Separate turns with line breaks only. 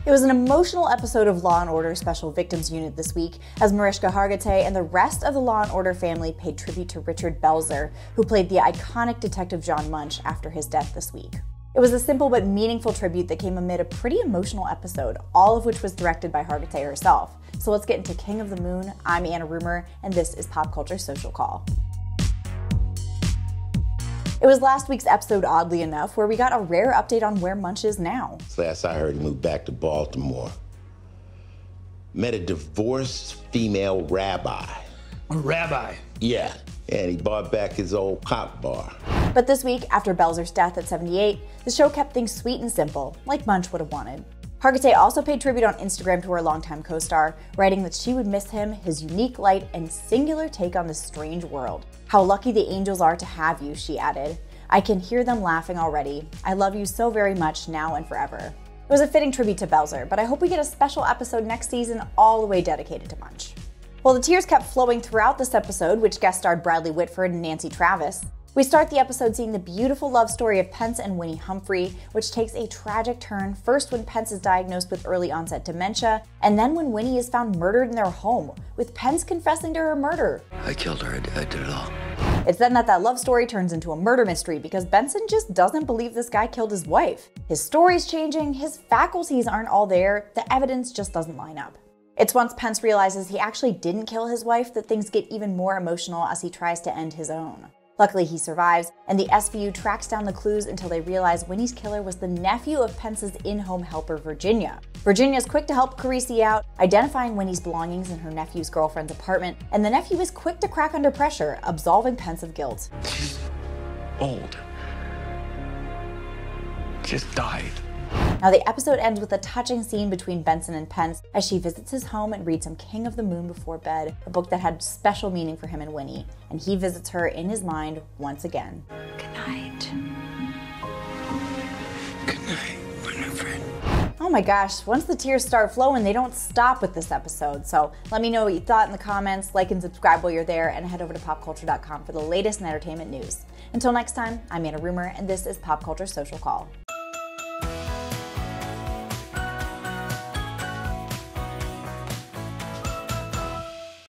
It was an emotional episode of Law & Order Special Victims Unit this week, as 𝐒𝐲𝐏𝐿𝐻𝐿 and the rest of the Law & Order family paid tribute to Richard Belzer, who played the iconic Detective John Munch after his death this week. It was a simple but meaningful tribute that came amid a pretty emotional episode, all of which was directed by 𝐒𝐲𝐿 herself. So let's get into King of the Moon. I'm Anna Rumor, and this is Pop Culture Social Call. It was last week's episode, oddly enough, where we got a rare update on where Munch is now.
Last I heard, he moved back to Baltimore. Met a divorced female rabbi.
A rabbi?
Yeah, and he bought back his old cop bar.
But this week, after Belzer's death at 78, the show kept things sweet and simple, like Munch would have wanted. 𝐒𝐲𝐿 also paid tribute on Instagram to her longtime co-star, writing that she would miss him, his unique light, and singular take on this strange world. How lucky the angels are to have you, she added. I can hear them laughing already. I love you so very much now and forever. It was a fitting tribute to Belzer, but I hope we get a special episode next season all the way dedicated to Munch. Well, the tears kept flowing throughout this episode, which guest starred Bradley Whitford and Nancy Travis. We start the episode seeing the beautiful love story of Pence and Winnie Humphrey, which takes a tragic turn, first when Pence is diagnosed with early onset dementia, and then when Winnie is found murdered in their home, with Pence confessing to her murder.
I killed her, I did it all.
It's then that love story turns into a murder mystery because Benson just doesn't believe this guy killed his wife. His story's changing, his faculties aren't all there, the evidence just doesn't line up. It's once Pence realizes he actually didn't kill his wife that things get even more emotional as he tries to end his own. Luckily, he survives, and the SVU tracks down the clues until they realize Winnie's killer was the nephew of Pence's in-home helper, Virginia. Virginia is quick to help 𝐒𝐿𝐻𝐿 out, identifying Winnie's belongings in her nephew's girlfriend's apartment, and the nephew is quick to crack under pressure, absolving Pence of guilt.
She's old. Just died.
Now, the episode ends with a touching scene between Benson and Pence as she visits his home and reads him King of the Moon before bed, a book that had special meaning for him and Winnie, and he visits her in his mind once again.
Good night.
Good night, my new friend.
Oh my gosh, once the tears start flowing, they don't stop with this episode. So let me know what you thought in the comments, like and subscribe while you're there, and head over to PopCulture.com for the latest in entertainment news. Until next time, I'm Anna Rumor, and this is Pop Culture Social Call.